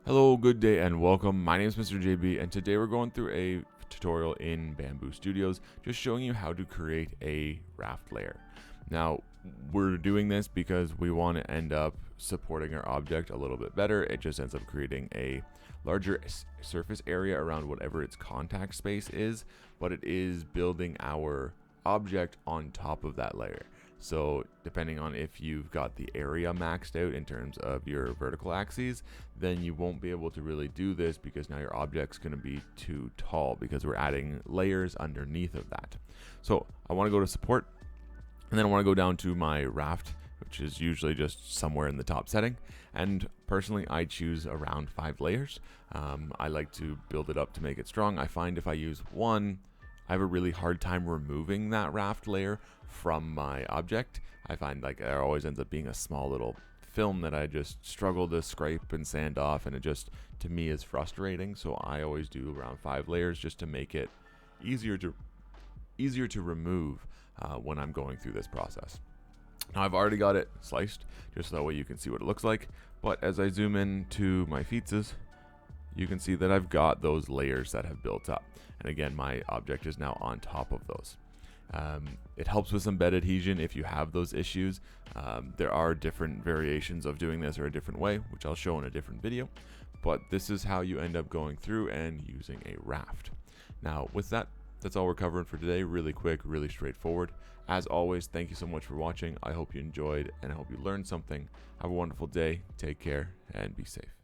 Hello, good day, and welcome. My name is Mr. JB, and today we're going through a tutorial in Bambu Studios, just showing you how to create a raft layer. Now, we're doing this because we want to end up supporting our object a little bit better. It just ends up creating a larger surface area around whatever its contact space is, but it is building our object on top of that layer. So depending on if you've got the area maxed out in terms of your vertical axes, then you won't be able to really do this because now your object's going to be too tall because we're adding layers underneath of that. So I want to go to support, and then I want to go down to my raft, which is usually just somewhere in the top setting. And personally, I choose around 5 layers. I like to build it up to make it strong. I find if I use one, I have a really hard time removing that raft layer from my object. I find like there always ends up being a small little film that I just struggle to scrape and sand off, and it just, to me, is frustrating. So I always do around 5 layers just to make it easier to remove when I'm going through this process. Now I've already got it sliced, just so that way you can see what it looks like. But as I zoom in to my feetses, you can see that I've got those layers that have built up. And again, my object is now on top of those. It helps with some bed adhesion if you have those issues. There are different variations of doing this or a different way, which I'll show in a different video. But this is how you end up going through and using a raft. Now with that, that's all we're covering for today. Really quick, really straightforward. As always, thank you so much for watching. I hope you enjoyed and I hope you learned something. Have a wonderful day. Take care and be safe.